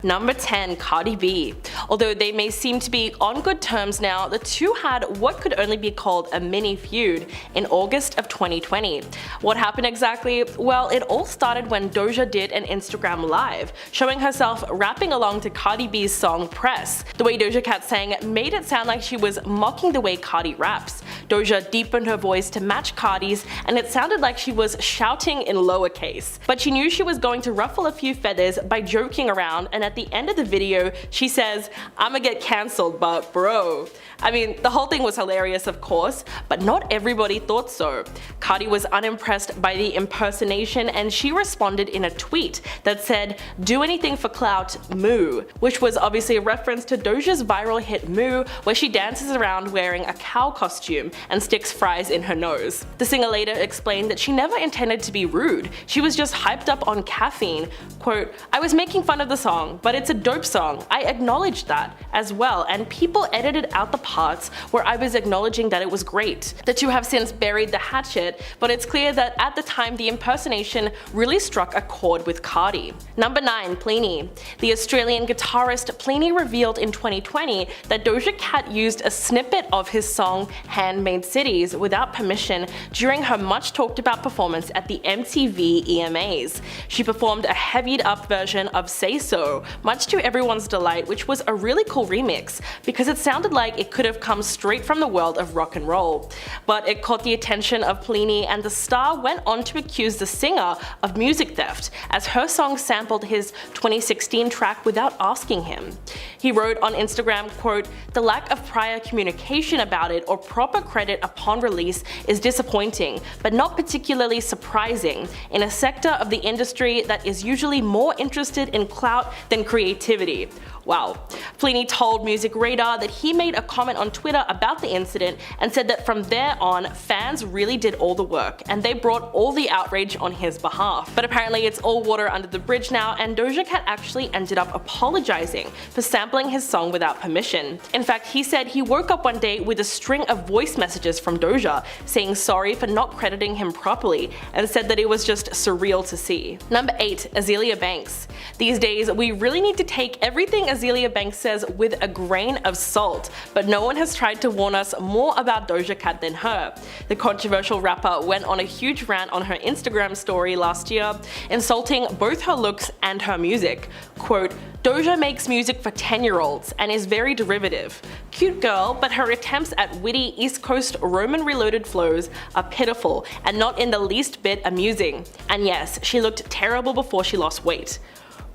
Number 10. Cardi B. Although they may seem to be on good terms now, the two had what could only be called a mini feud in August of 2020. What happened exactly? Well, it all started when Doja did an Instagram live, showing herself rapping along to Cardi B's song Press. The way Doja Cat sang made it sound like she was mocking the way Cardi raps. Doja deepened her voice to match Cardi's, and it sounded like she was shouting in lowercase. But she knew she was going to ruffle a few feathers by joking around, and at the end of the video, she says, "I'ma get cancelled, but bro." I mean, the whole thing was hilarious, of course, but not everybody thought so. Cardi was unimpressed by the impersonation, and she responded in a tweet that said, "Do anything for clout, moo," which was obviously a reference to Doja's viral hit Moo, where she dances around wearing a cow costume and sticks fries in her nose. The singer later explained that she never intended to be rude, she was just hyped up on caffeine. Quote, "I was making fun of the song, but it's a dope song. I acknowledged that as well, and people edited out the parts where I was acknowledging that it was great." The two have since buried the hatchet, but it's clear that at the time the impersonation really struck a chord with Cardi. Number 9. Plini. The Australian guitarist Plini revealed in 2020 that Doja Cat used a snippet of his song Handmade Cities without permission during her much talked about performance at the MTV EMAs. She performed a heavied up version of Say So, much to everyone's delight, which was a really cool remix because it sounded like it could have come straight from the world of rock and roll. But it caught the attention of Plini, and the star went on to accuse the singer of music theft, as her song sampled his 2016 track without asking him. He wrote on Instagram, quote, "The lack of prior communication about it or proper credit upon release is disappointing, but not particularly surprising in a sector of the industry that is usually more interested in clout than creativity." Wow. Plini told Music Radar that he made a comment on Twitter about the incident and said that from there on, fans really did all the work and they brought all the outrage on his behalf. But apparently it's all water under the bridge now, and Doja Cat actually ended up apologizing for sampling his song without permission. In fact, he said he woke up one day with a string of voice messages from Doja saying sorry for not crediting him properly, and said that it was just surreal to see. Number 8. Azealia Banks. These days, we really need to take everything Azealia Banks says with a grain of salt, but no one has tried to warn us more about Doja Cat than her. The controversial rapper went on a huge rant on her Instagram story last year, insulting both her looks and her music. Quote, "Doja makes music for 10-year-olds and is very derivative. Cute girl, but her attempts at witty East Coast Roman reloaded flows are pitiful and not in the least bit amusing. And yes, she looked terrible before she lost weight."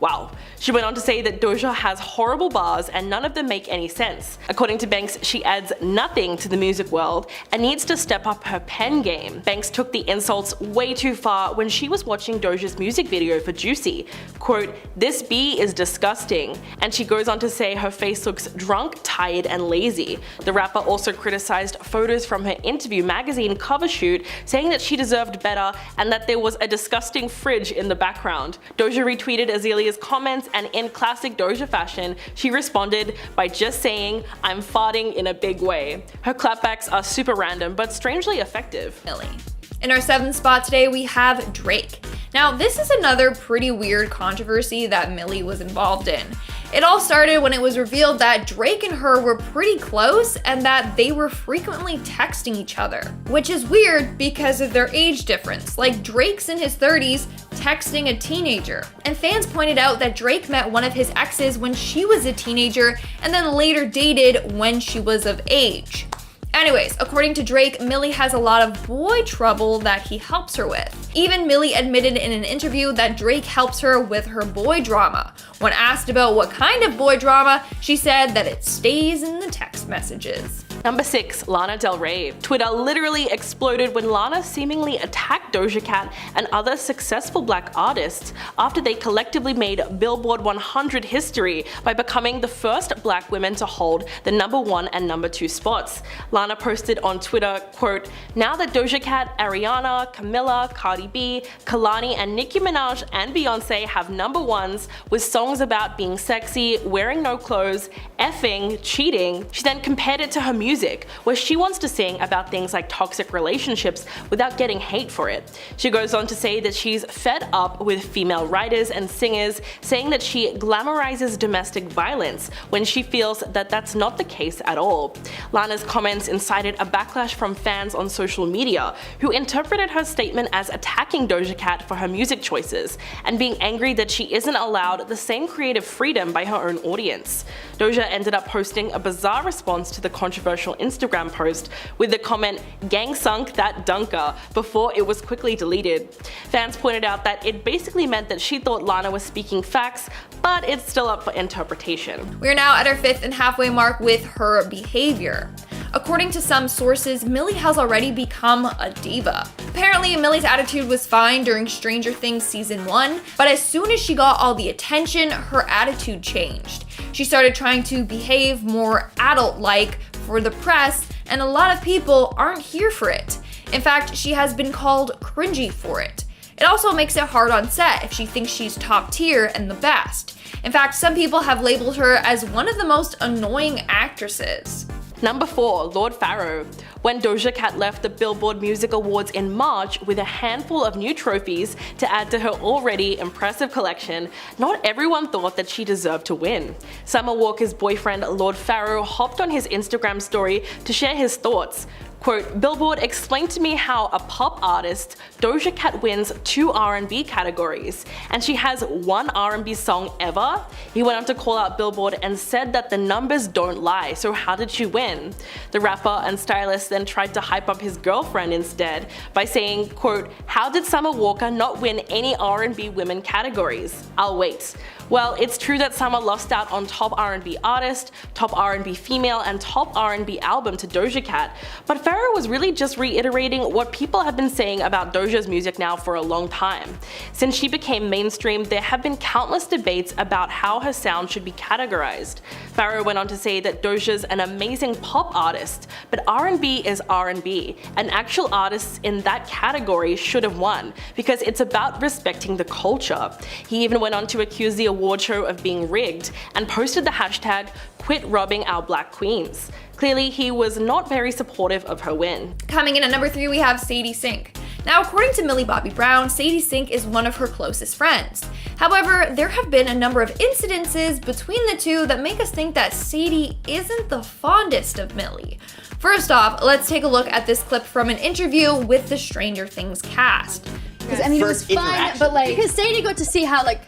Wow. She went on to say that Doja has horrible bars and none of them make any sense. According to Banks, she adds nothing to the music world and needs to step up her pen game. Banks took the insults way too far when she was watching Doja's music video for Juicy. Quote, "This bee is disgusting," and she goes on to say her face looks drunk, tired, and lazy. The rapper also criticized photos from her Interview magazine cover shoot, saying that she deserved better and that there was a disgusting fridge in the background. Doja retweeted Azalea's comments, and in classic Doja fashion, she responded by just saying, "I'm farting in a big way." Her clapbacks are super random but strangely effective. In our 7th spot today, we have Drake. Now, this is another pretty weird controversy that Millie was involved in. It all started when it was revealed that Drake and her were pretty close and that they were frequently texting each other, which is weird because of their age difference. Like, Drake's in his 30s texting a teenager. And fans pointed out that Drake met one of his exes when she was a teenager and then later dated when she was of age. Anyways, according to Drake, Millie has a lot of boy trouble that he helps her with. Even Millie admitted in an interview that Drake helps her with her boy drama. When asked about what kind of boy drama, she said that it stays in the text messages. Number 6. Lana Del Rey. Twitter literally exploded when Lana seemingly attacked Doja Cat and other successful black artists after they collectively made Billboard 100 history by becoming the first black women to hold the number 1 and number 2 spots. Lana posted on Twitter, quote, "Now that Doja Cat, Ariana, Camilla, Cardi B, Kehlani, and Nicki Minaj and Beyonce have number 1s with songs about being sexy, wearing no clothes, effing, cheating," she then compared it to her music music, where she wants to sing about things like toxic relationships without getting hate for it. She goes on to say that she's fed up with female writers and singers saying that she glamorizes domestic violence when she feels that that's not the case at all. Lana's comments incited a backlash from fans on social media, who interpreted her statement as attacking Doja Cat for her music choices, and being angry that she isn't allowed the same creative freedom by her own audience. Doja ended up posting a bizarre response to the controversial Instagram post with the comment, "Gang sunk that dunker," before it was quickly deleted. Fans pointed out that it basically meant that she thought Lana was speaking facts, but it's still up for interpretation. We're now at our 5th and halfway mark with her behavior. According to some sources, Millie has already become a diva. Apparently, Millie's attitude was fine during Stranger Things season 1, but as soon as she got all the attention, her attitude changed. She started trying to behave more adult-like for the press, and a lot of people aren't here for it. In fact, she has been called cringy for it. It also makes it hard on set if she thinks she's top tier and the best. In fact, some people have labeled her as one of the most annoying actresses. Number 4, Lord Pharaoh. When Doja Cat left the Billboard Music Awards in March with a handful of new trophies to add to her already impressive collection, not everyone thought that she deserved to win. Summer Walker's boyfriend Lord Pharaoh hopped on his Instagram story to share his thoughts. Quote, "Billboard explained to me how a pop artist, Doja Cat, wins 2 R&B categories, and she has 1 R&B song ever?" He went on to call out Billboard and said that the numbers don't lie, so how did she win? The rapper and stylist then tried to hype up his girlfriend instead by saying, quote, "How did Summer Walker not win any R&B women categories? I'll wait." Well, it's true that Summer lost out on top R&B artist, top R&B female, and top R&B album to Doja Cat, but Pharaoh was really just reiterating what people have been saying about Doja's music now for a long time. Since she became mainstream, there have been countless debates about how her sound should be categorized. Pharaoh went on to say that Doja's an amazing pop artist, but R&B is R&B, and actual artists in that category should have won, because it's about respecting the culture. He even went on to accuse the award show of being rigged and posted the hashtag "Quit robbing our black queens." Clearly, he was not very supportive of her win. Coming in at number 3, we have Sadie Sink. Now, according to Millie Bobby Brown, Sadie Sink is one of her closest friends. However, there have been a number of incidences between the two that make us think that Sadie isn't the fondest of Millie. First off, let's take a look at this clip from an interview with the Stranger Things cast. Because I mean, it was fun, but like, because Sadie got to see how like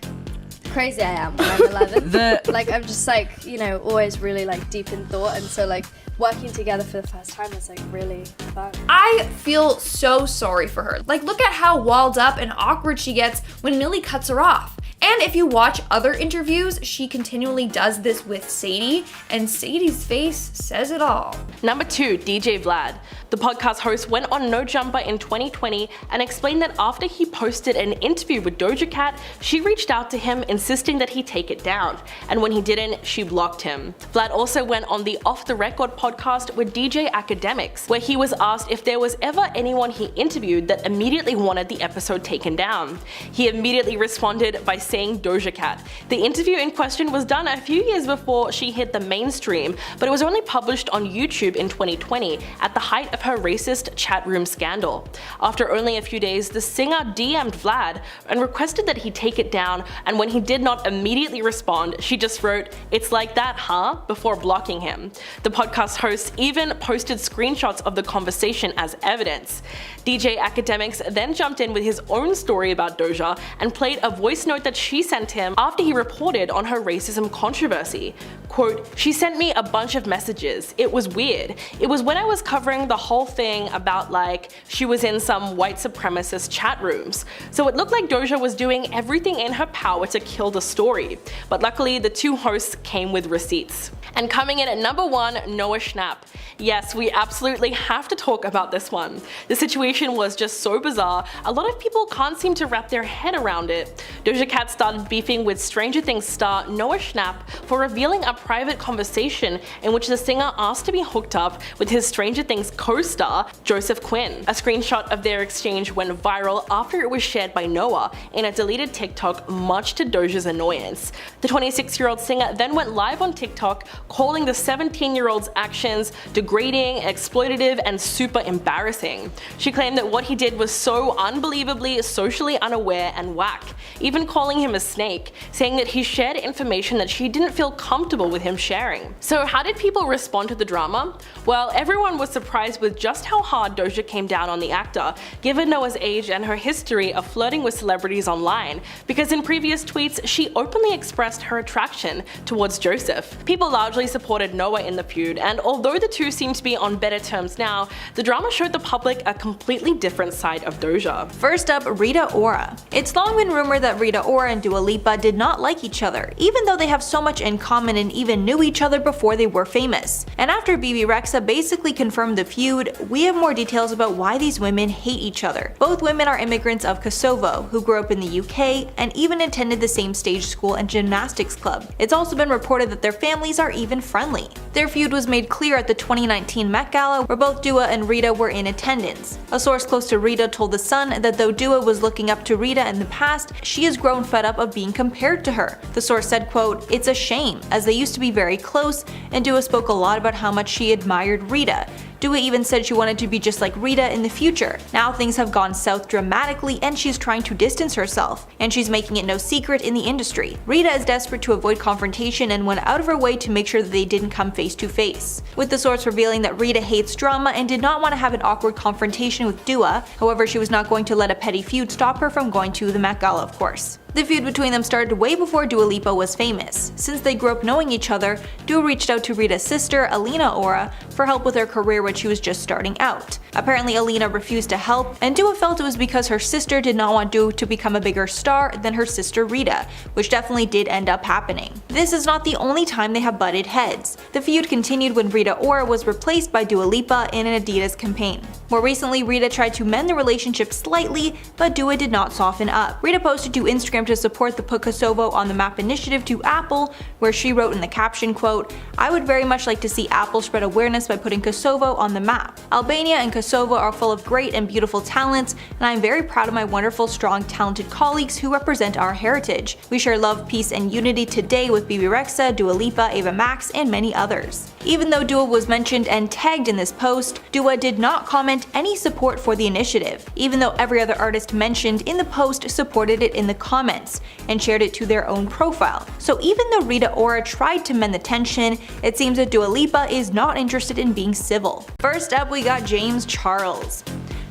crazy I am when I'm 11. Like, I'm just like, you know, always really like deep in thought, and so like working together for the first time was like really fun. I feel so sorry for her. Like, look at how walled up and awkward she gets when Millie cuts her off. And if you watch other interviews, she continually does this with Sadie, and Sadie's face says it all. Number 2, DJ Vlad. The podcast host went on No Jumper in 2020 and explained that after he posted an interview with Doja Cat, she reached out to him insisting that he take it down, and when he didn't, she blocked him. Vlad also went on the Off the Record podcast with DJ Academics, where he was asked if there was ever anyone he interviewed that immediately wanted the episode taken down. He immediately responded by saying Doja Cat. The interview in question was done a few years before she hit the mainstream, but it was only published on YouTube in 2020 at the height of her racist chat room scandal. After only a few days, the singer DM'd Vlad and requested that he take it down, and when he did not immediately respond, she just wrote, "It's like that, huh?" before blocking him. The podcast host even posted screenshots of the conversation as evidence. DJ Academics then jumped in with his own story about Doja and played a voice note that she sent him after he reported on her racism controversy. Quote, "She sent me a bunch of messages. It was weird. It was when I was covering the whole thing about like she was in some white supremacist chat rooms. So it looked like Doja was doing everything in her power to kill the story. But luckily the two hosts came with receipts." And coming in at number 1, Noah Schnapp. Yes, we absolutely have to talk about this one. The situation was just so bizarre, a lot of people can't seem to wrap their head around it. Doja Cat had started beefing with Stranger Things star Noah Schnapp for revealing a private conversation in which the singer asked to be hooked up with his Stranger Things co-star Joseph Quinn. A screenshot of their exchange went viral after it was shared by Noah in a deleted TikTok, much to Doja's annoyance. The 26-year-old singer then went live on TikTok calling the 17-year-old's actions degrading, exploitative, and super embarrassing. She claimed that what he did was so unbelievably socially unaware and whack, even calling him a snake, saying that he shared information that she didn't feel comfortable with him sharing. So how did people respond to the drama? Well, everyone was surprised with just how hard Doja came down on the actor, given Noah's age and her history of flirting with celebrities online, because in previous tweets she openly expressed her attraction towards Joseph. People largely supported Noah in the feud, and although the two seem to be on better terms now, the drama showed the public a completely different side of Doja. First up, Rita Ora. It's long been rumored that Rita Ora and Dua Lipa did not like each other, even though they have so much in common and even knew each other before they were famous. And after Bebe Rexha basically confirmed the feud, we have more details about why these women hate each other. Both women are immigrants of Kosovo, who grew up in the UK and even attended the same stage school and gymnastics club. It's also been reported that their families are even friendly. Their feud was made clear at the 2019 Met Gala, where both Dua and Rita were in attendance. A source close to Rita told The Sun that though Dua was looking up to Rita in the past, she has grown fed up of being compared to her. The source said, quote, "It's a shame, as they used to be very close, and Dua spoke a lot about how much she admired Rita. Dua even said she wanted to be just like Rita in the future. Now things have gone south dramatically and she's trying to distance herself, and she's making it no secret in the industry. Rita is desperate to avoid confrontation and went out of her way to make sure that they didn't come face to face." With the source revealing that Rita hates drama and did not want to have an awkward confrontation with Dua, however she was not going to let a petty feud stop her from going to the Met Gala, of course. The feud between them started way before Dua Lipa was famous. Since they grew up knowing each other, Dua reached out to Rita's sister, Alina Ora, for help with her career when she was just starting out. Apparently Alina refused to help, and Dua felt it was because her sister did not want Dua to become a bigger star than her sister Rita, which definitely did end up happening. This is not the only time they have butted heads. The feud continued when Rita Ora was replaced by Dua Lipa in an Adidas campaign. More recently, Rita tried to mend the relationship slightly, but Dua did not soften up. Rita posted to Instagram to support the Put Kosovo on the Map initiative to Apple, where she wrote in the caption, quote, "I would very much like to see Apple spread awareness by putting Kosovo on the map. Albania and Kosovo are full of great and beautiful talents, and I am very proud of my wonderful, strong, talented colleagues who represent our heritage. We share love, peace, and unity today with Bebe Rexha, Dua Lipa, Ava Max, and many others." Even though Dua was mentioned and tagged in this post, Dua did not comment any support for the initiative, even though every other artist mentioned in the post supported it in the comments and shared it to their own profile. So even though Rita Ora tried to mend the tension, it seems that Dua Lipa is not interested in being civil. First up, we got James Charles.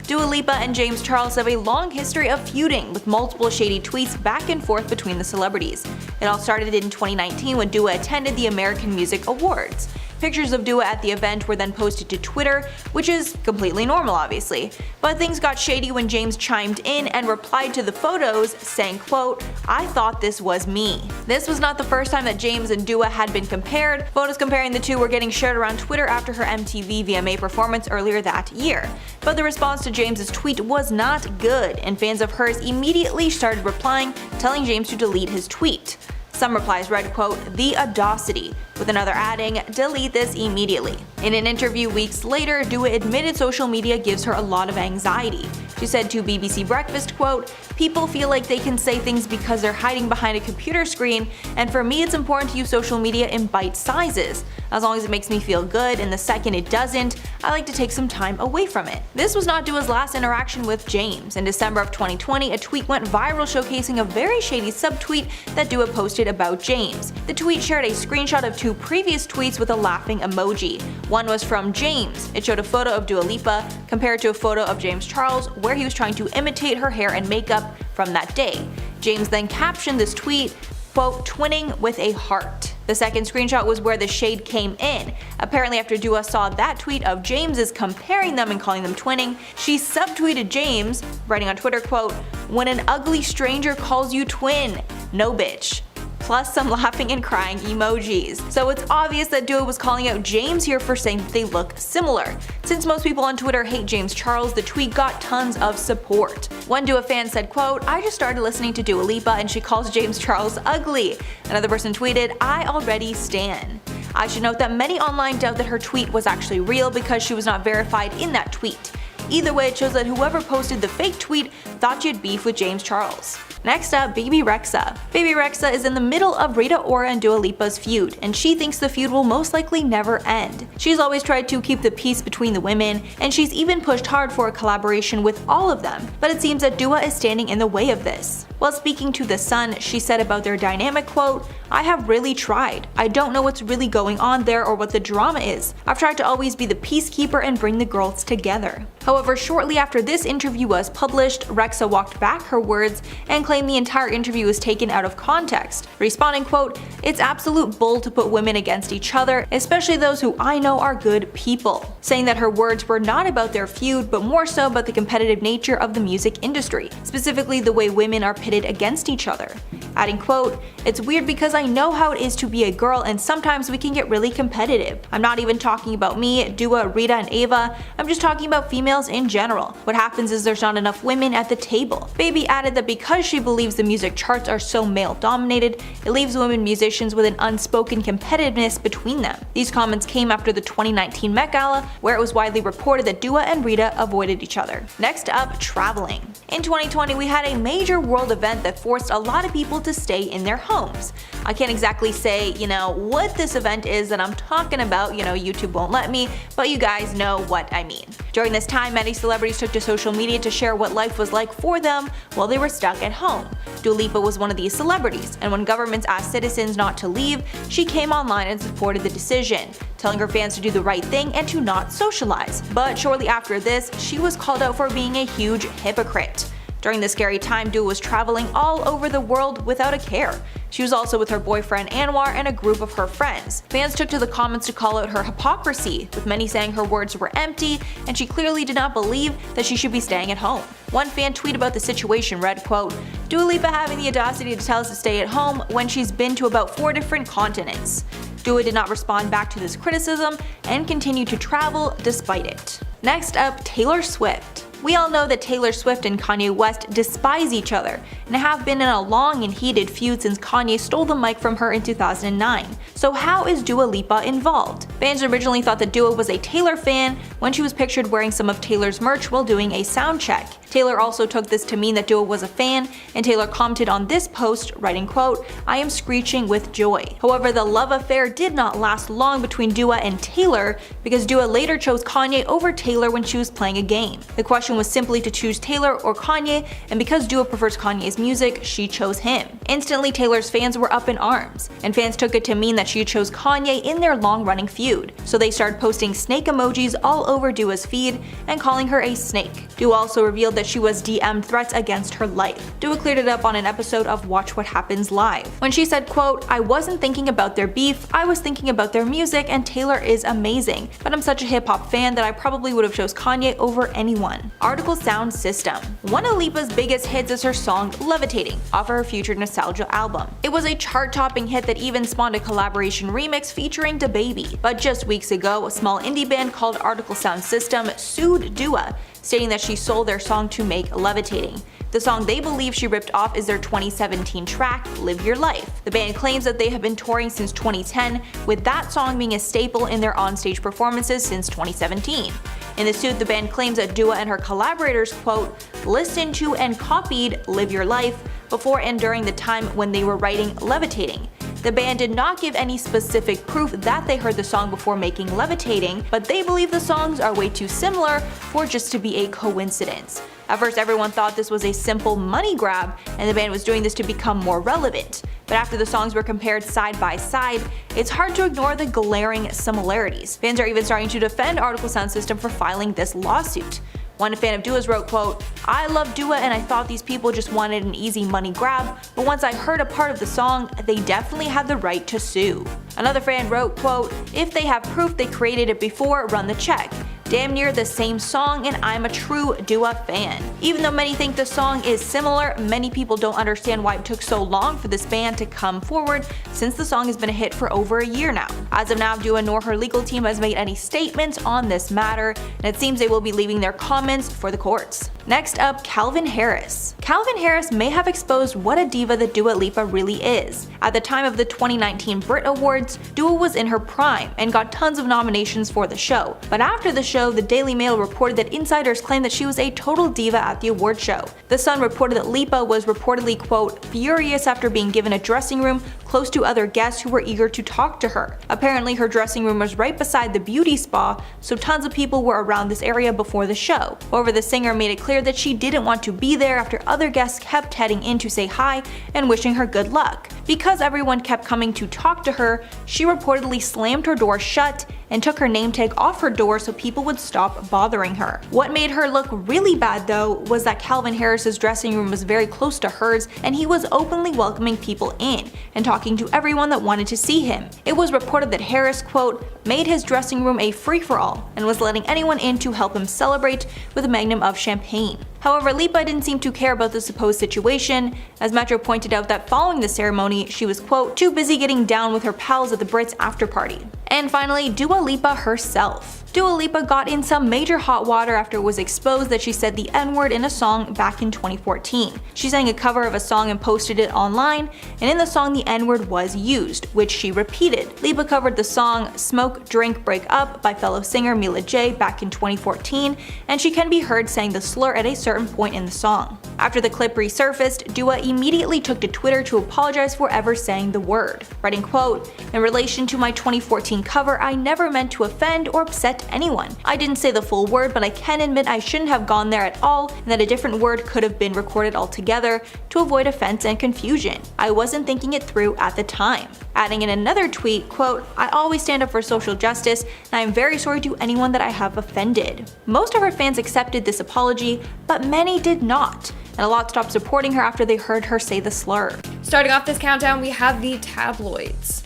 Dua Lipa and James Charles have a long history of feuding, with multiple shady tweets back and forth between the celebrities. It all started in 2019 when Dua attended the American Music Awards. Pictures of Dua at the event were then posted to Twitter, which is completely normal obviously. But things got shady when James chimed in and replied to the photos, saying, quote, "I thought this was me." This was not the first time that James and Dua had been compared. Photos comparing the two were getting shared around Twitter after her MTV VMA performance earlier that year. But the response to James's tweet was not good, and fans of hers immediately started replying, telling James to delete his tweet. Some replies read, quote, "The audacity," with another adding, "Delete this immediately." In an interview weeks later, Dua admitted social media gives her a lot of anxiety. She said to BBC Breakfast, quote, "People feel like they can say things because they're hiding behind a computer screen, and for me it's important to use social media in bite sizes. As long as it makes me feel good, and the second it doesn't, I like to take some time away from it." This was not Dua's last interaction with James. In December of 2020, a tweet went viral showcasing a very shady subtweet that Dua posted about James. The tweet shared a screenshot of two previous tweets with a laughing emoji. One was from James. It showed a photo of Dua Lipa compared to a photo of James Charles, where he was trying to imitate her hair and makeup from that day. James then captioned this tweet, quote, "Twinning with a heart." The second screenshot was where the shade came in. Apparently after Dua saw that tweet of James's comparing them and calling them twinning, she subtweeted James, writing on Twitter, quote, "When an ugly stranger calls you twin, no bitch." plus some laughing and crying emojis. So it's obvious that Dua was calling out James here for saying that they look similar. Since most people on Twitter hate James Charles, the tweet got tons of support. One Dua fan said, quote, "I just started listening to Dua Lipa and she calls James Charles ugly." Another person tweeted, "I already stan." I should note that many online doubt that her tweet was actually real because she was not verified in that tweet. Either way, it shows that whoever posted the fake tweet thought she had beef with James Charles. Next up, Bebe Rexha. Bebe Rexha is in the middle of Rita Ora and Dua Lipa's feud, and she thinks the feud will most likely never end. She's always tried to keep the peace between the women, and she's even pushed hard for a collaboration with all of them, but it seems that Dua is standing in the way of this. While speaking to The Sun, she said about their dynamic, quote, "I have really tried. I don't know what's really going on there or what the drama is. I've tried to always be the peacekeeper and bring the girls together." However, shortly after this interview was published, Rexha walked back her words and claimed the entire interview was taken out of context, responding, quote, "It's absolute bull to put women against each other, especially those who I know are good people," saying that her words were not about their feud but more so about the competitive nature of the music industry, specifically the way women are pitted against each other. Adding, quote, "It's weird because I know how it is to be a girl and sometimes we can get really competitive. I'm not even talking about me, Dua, Rita, and Ava, I'm just talking about females in general. What happens is there's not enough women at the table." Baby added that because she believes the music charts are so male dominated, it leaves women musicians with an unspoken competitiveness between them. These comments came after the 2019 Met Gala, where it was widely reported that Dua and Rita avoided each other. Next up, traveling. In 2020, we had a major world event that forced a lot of people to stay in their homes. I can't exactly say, what this event is that I'm talking about, YouTube won't let me, but you guys know what I mean. During this time, many celebrities took to social media to share what life was like for them while they were stuck at home. Dua Lipa was one of these celebrities, and when governments asked citizens not to leave, she came online and supported the decision, telling her fans to do the right thing and to not socialize. But shortly after this, she was called out for being a huge hypocrite. During this scary time, Dua was traveling all over the world without a care. She was also with her boyfriend Anwar and a group of her friends. Fans took to the comments to call out her hypocrisy, with many saying her words were empty and she clearly did not believe that she should be staying at home. One fan tweet about the situation read, quote, "Dua Lipa having the audacity to tell us to stay at home when she's been to about 4 different continents." Dua did not respond back to this criticism and continued to travel despite it. Next up, Taylor Swift. We all know that Taylor Swift and Kanye West despise each other and have been in a long and heated feud since Kanye stole the mic from her in 2009. So how is Dua Lipa involved? Fans originally thought that Dua was a Taylor fan when she was pictured wearing some of Taylor's merch while doing a sound check. Taylor also took this to mean that Dua was a fan, and Taylor commented on this post, writing, quote, "I am screeching with joy." However, the love affair did not last long between Dua and Taylor because Dua later chose Kanye over Taylor when she was playing a game. The question was simply to choose Taylor or Kanye, and because Dua prefers Kanye's music, she chose him. Instantly, Taylor's fans were up in arms, and fans took it to mean that she chose Kanye in their long-running feud. So they started posting snake emojis all over Dua's feed and calling her a snake. Dua also revealed that she was DM'd threats against her life. Dua cleared it up on an episode of Watch What Happens Live, when she said, quote, "I wasn't thinking about their beef, I was thinking about their music, and Taylor is amazing, but I'm such a hip-hop fan that I probably would have chose Kanye over anyone." Artikal sound system. One of Lipa's biggest hits is her song Levitating, off her Future Nostalgia album. It was a chart-topping hit that even spawned a collaboration remix featuring DaBaby. But just weeks ago, a small indie band called Artikal Sound System sued Dua, stating that she sold their song to make Levitating. The song they believe she ripped off is their 2017 track, Live Your Life. The band claims that they have been touring since 2010, with that song being a staple in their onstage performances since 2017. In the suit, the band claims that Dua and her collaborators, quote, "listened to and copied Live Your Life before and during the time when they were writing Levitating." The band did not give any specific proof that they heard the song before making Levitating, but they believe the songs are way too similar for just to be a coincidence. At first, everyone thought this was a simple money grab, and the band was doing this to become more relevant. But after the songs were compared side by side, it's hard to ignore the glaring similarities. Fans are even starting to defend Artikal Sound System for filing this lawsuit. One fan of Dua's wrote, quote, "I love Dua and I thought these people just wanted an easy money grab, but once I heard a part of the song, they definitely had the right to sue." Another fan wrote, quote, "If they have proof they created it before, run the check. damn near the same song, and I'm a true Dua fan. Even though many think the song is similar, many people don't understand why it took so long for this band to come forward since the song has been a hit for over a year now. As of now, Dua nor her legal team has made any statements on this matter, and it seems they will be leaving their comments for the courts. Next up, Calvin Harris. Calvin Harris may have exposed what a diva that Dua Lipa really is. At the time of the 2019 Brit Awards, Dua was in her prime and got tons of nominations for the show. But after the show, the Daily Mail reported that insiders claimed that she was a total diva at the award show. The Sun reported that Lipa was reportedly, quote, furious after being given a dressing room close to other guests who were eager to talk to her. Apparently, her dressing room was right beside the beauty spa, so tons of people were around this area before the show. However, the singer made it clear that she didn't want to be there after other guests kept heading in to say hi and wishing her good luck. Because everyone kept coming to talk to her, she reportedly slammed her door shut and took her name tag off her door so people would stop bothering her. What made her look really bad though was that Calvin Harris's dressing room was very close to hers, and he was openly welcoming people in and talking to everyone that wanted to see him. It was reported that Harris, quote, made his dressing room a free-for-all and was letting anyone in to help him celebrate with a magnum of champagne. However, Lipa didn't seem to care about the supposed situation, as Metro pointed out that following the ceremony, she was, quote, too busy getting down with her pals at the Brits after party. And finally, Dua Lipa herself. Dua Lipa got in some major hot water after it was exposed that she said the N-word in a song back in 2014. She sang a cover of a song and posted it online, and in the song the N-word was used, which she repeated. Lipa covered the song Smoke, Drink, Break Up by fellow singer Mila J back in 2014, and she can be heard saying the slur at a certain point in the song. After the clip resurfaced, Dua immediately took to Twitter to apologize for ever saying the word, writing, quote, in relation to my 2014 cover, I never meant to offend or upset anyone. I didn't say the full word, but I can admit I shouldn't have gone there at all, and that a different word could have been recorded altogether to avoid offense and confusion. I wasn't thinking it through at the time. Adding in another tweet, quote, I always stand up for social justice, and I am very sorry to anyone that I have offended. Most of her fans accepted this apology, but many did not, and a lot stopped supporting her after they heard her say the slur. Starting off this countdown, we have the tabloids.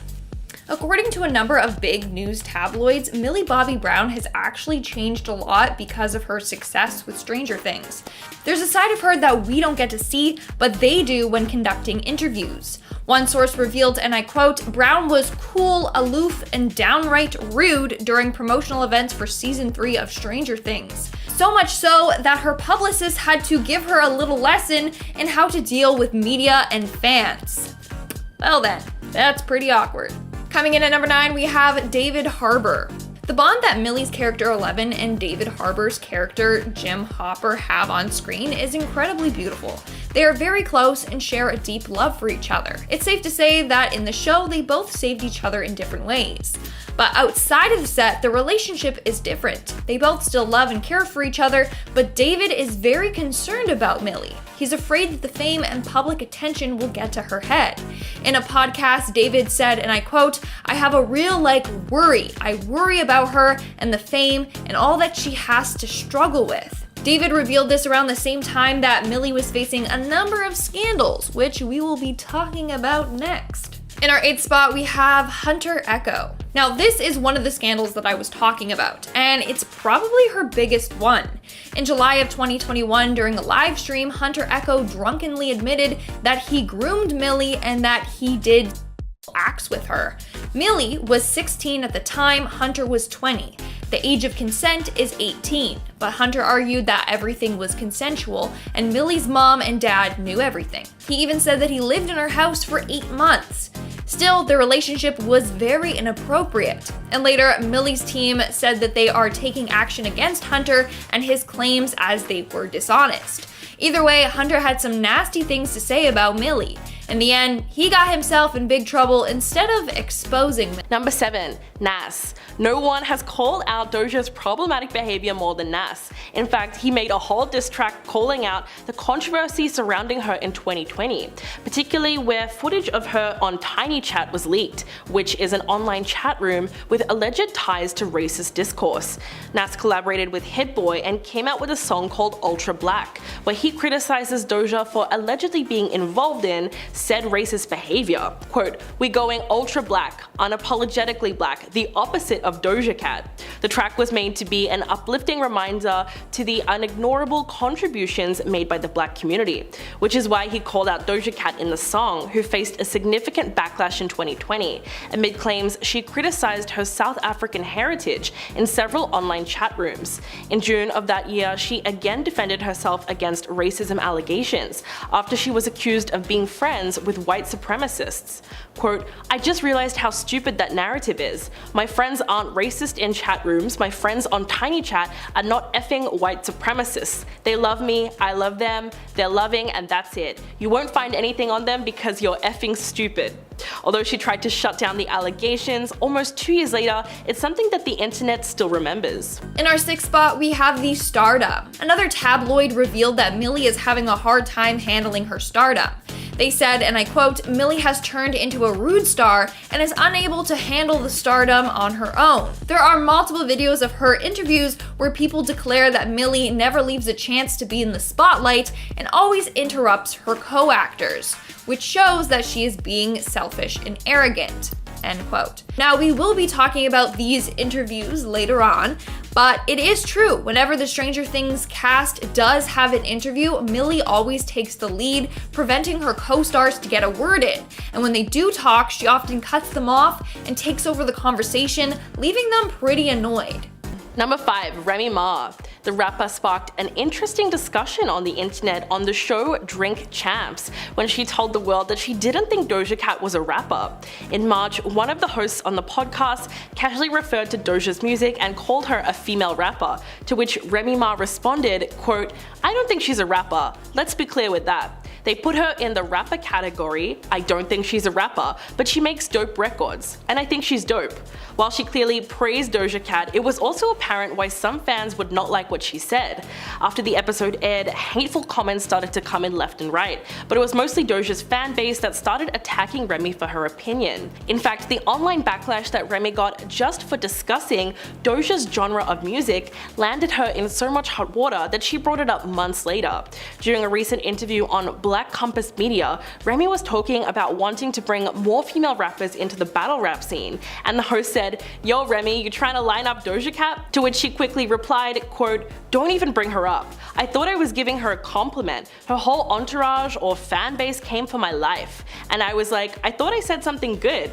According to a number of big news tabloids, Millie Bobby Brown has actually changed a lot because of her success with Stranger Things. There's a side of her that we don't get to see, but they do when conducting interviews. One source revealed, and I quote, Brown was cool, aloof, and downright rude during promotional events for season 3 of Stranger Things. So much so that her publicist had to give her a little lesson in how to deal with media and fans. Well then, that's pretty awkward. Coming in at number 9, we have David Harbour. The bond that Millie's character Eleven and David Harbour's character Jim Hopper have on screen is incredibly beautiful. They are very close and share a deep love for each other. It's safe to say that in the show, they both saved each other in different ways. But outside of the set, the relationship is different. They both still love and care for each other, but David is very concerned about Millie. He's afraid that the fame and public attention will get to her head. In a podcast, David said, and I quote, I have a real worry. I worry about her and the fame and all that she has to struggle with. David revealed this around the same time that Millie was facing a number of scandals, which we will be talking about next. In our 8th spot, we have Hunter Echo. Now, this is one of the scandals that I was talking about, and it's probably her biggest one. In July of 2021, during a live stream, Hunter Echo drunkenly admitted that he groomed Millie and that he did acts with her. Millie was 16 at the time, Hunter was 20. The age of consent is 18, but Hunter argued that everything was consensual, and Millie's mom and dad knew everything. He even said that he lived in her house for 8 months. Still, the relationship was very inappropriate, and later, Millie's team said that they are taking action against Hunter and his claims as they were dishonest. Either way, Hunter had some nasty things to say about Millie. In the end, he got himself in big trouble instead of exposing Millie. Number 7, Nas. No one has called out Doja's problematic behavior more than Nas. In fact, he made a whole diss track calling out the controversy surrounding her in 2020, particularly where footage of her on TinyChat was leaked, which is an online chat room with alleged ties to racist discourse. Nas collaborated with Hit Boy and came out with a song called Ultra Black, where he criticizes Doja for allegedly being involved in said racist behavior. Quote, "We going ultra black, unapologetically black, the opposite of Doja Cat." The track was made to be an uplifting reminder to the unignorable contributions made by the black community, which is why he called out Doja Cat in the song, who faced a significant backlash in 2020 amid claims she criticized her South African heritage in several online chat rooms. In June of that year, she again defended herself against racism allegations after she was accused of being friends with white supremacists. Quote, "I just realized how stupid that narrative is. My friends aren't racist in chat rooms. My friends on Tiny Chat are not effing white supremacists. They love me, I love them, they're loving, and that's it. You won't find anything on them because you're effing stupid." Although she tried to shut down the allegations, almost 2 years later, it's something that the internet still remembers. In our 6th spot, we have the Stardom. Another tabloid revealed that Millie is having a hard time handling her stardom. They said, and I quote, "Millie has turned into a rude star and is unable to handle the stardom on her own." There are multiple videos of her interviews where people declare that Millie never leaves a chance to be in the spotlight and always interrupts her co-actors, which shows that she is being selfish and arrogant. End quote. Now, we will be talking about these interviews later on, but it is true, whenever the Stranger Things cast does have an interview, Millie always takes the lead, preventing her co-stars to get a word in. And when they do talk, she often cuts them off and takes over the conversation, leaving them pretty annoyed. Number 5, Remy Ma. The rapper sparked an interesting discussion on the internet on the show Drink Champs when she told the world that she didn't think Doja Cat was a rapper. In March, one of the hosts on the podcast casually referred to Doja's music and called her a female rapper, to which Remy Ma responded, quote, "I don't think she's a rapper. Let's be clear with that. They put her in the rapper category. I don't think she's a rapper, but she makes dope records, and I think she's dope." While she clearly praised Doja Cat, it was also apparent why some fans would not like what she said. After the episode aired, hateful comments started to come in left and right, but it was mostly Doja's fan base that started attacking Remy for her opinion. In fact, the online backlash that Remy got just for discussing Doja's genre of music landed her in so much hot water that she brought it up months later. During a recent interview on Black Compass Media, Remy was talking about wanting to bring more female rappers into the battle rap scene, and the host said, "Yo Remy, you trying to line up Doja Cat?" To which she quickly replied, quote, "Don't even bring her up. I thought I was giving her a compliment. Her whole entourage or fan base came for my life. And I was like, I thought I said something good."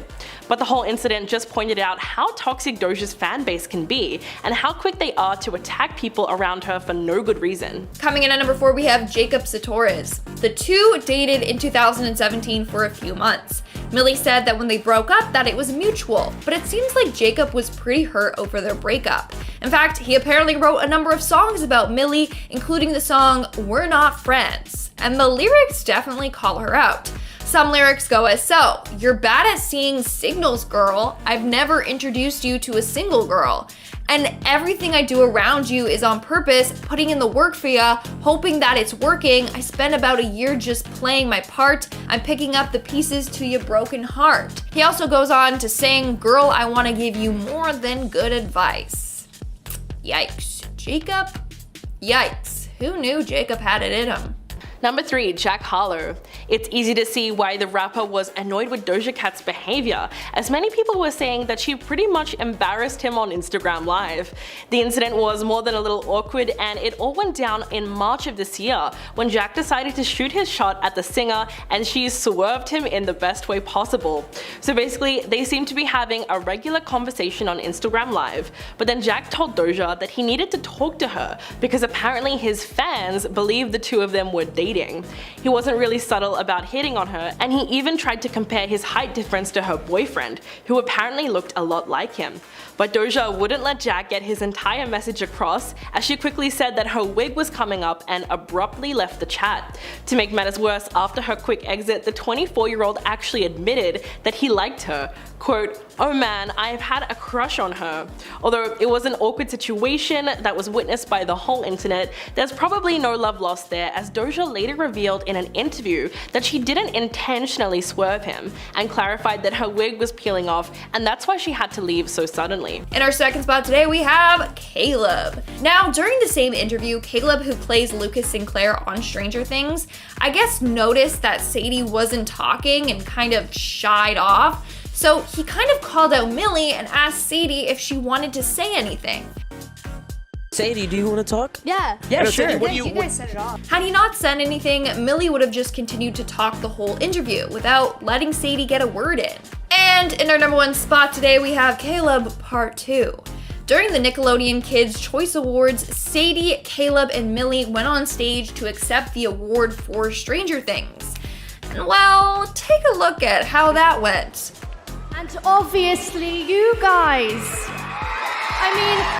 But the whole incident just pointed out how toxic Doja's fan base can be and how quick they are to attack people around her for no good reason. Coming in at number 4, we have Jacob Sartorius. The two dated in 2017 for a few months. Millie said that when they broke up that it was mutual, but it seems like Jacob was pretty hurt over their breakup. In fact, he apparently wrote a number of songs about Millie, including the song "We're Not Friends," and the lyrics definitely call her out. Some lyrics go as so: "You're bad at seeing signals, girl. I've never introduced you to a single girl. And everything I do around you is on purpose, putting in the work for ya, hoping that it's working. I spent about a year just playing my part. I'm picking up the pieces to your broken heart." He also goes on to sing, "Girl, I wanna give you more than good advice." Yikes. Jacob? Yikes. Who knew Jacob had it in him? Number 3, Jack Harlow. It's easy to see why the rapper was annoyed with Doja Cat's behavior, as many people were saying that she pretty much embarrassed him on Instagram Live. The incident was more than a little awkward, and it all went down in March of this year when Jack decided to shoot his shot at the singer and she swerved him in the best way possible. So basically, they seemed to be having a regular conversation on Instagram Live, but then Jack told Doja that he needed to talk to her because apparently his fans believed the two of them were dating. He wasn't really subtle about hitting on her, and he even tried to compare his height difference to her boyfriend, who apparently looked a lot like him. But Doja wouldn't let Jack get his entire message across, as she quickly said that her wig was coming up and abruptly left the chat. To make matters worse, after her quick exit, the 24-year-old actually admitted that he liked her. Quote, "Oh man, I've had a crush on her." Although it was an awkward situation that was witnessed by the whole internet, there's probably no love lost there, as Doja later revealed in an interview that she didn't intentionally swerve him, and clarified that her wig was peeling off and that's why she had to leave so suddenly. In our second spot today, we have Caleb. Now, during the same interview, Caleb, who plays Lucas Sinclair on Stranger Things, I guess noticed that Sadie wasn't talking and kind of shied off, so he kind of called out Millie and asked Sadie if she wanted to say anything. Sadie, do you want to talk? Yeah. Yeah, sure. Yeah, you guys set it off. Had he not said anything, Millie would have just continued to talk the whole interview without letting Sadie get a word in. And in our number 1 spot today, we have Caleb Part 2. During the Nickelodeon Kids' Choice Awards, Sadie, Caleb, and Millie went on stage to accept the award for Stranger Things. And well, take a look at how that went. And obviously, you guys.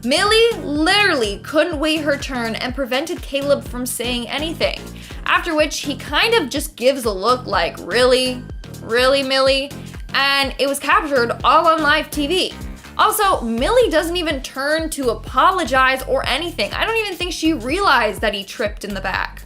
Millie literally couldn't wait her turn and prevented Caleb from saying anything, after which he kind of just gives a look like, really? Really, Millie? And it was captured all on live TV. Also, Millie doesn't even turn to apologize or anything. I don't even think she realized that he tripped in the back.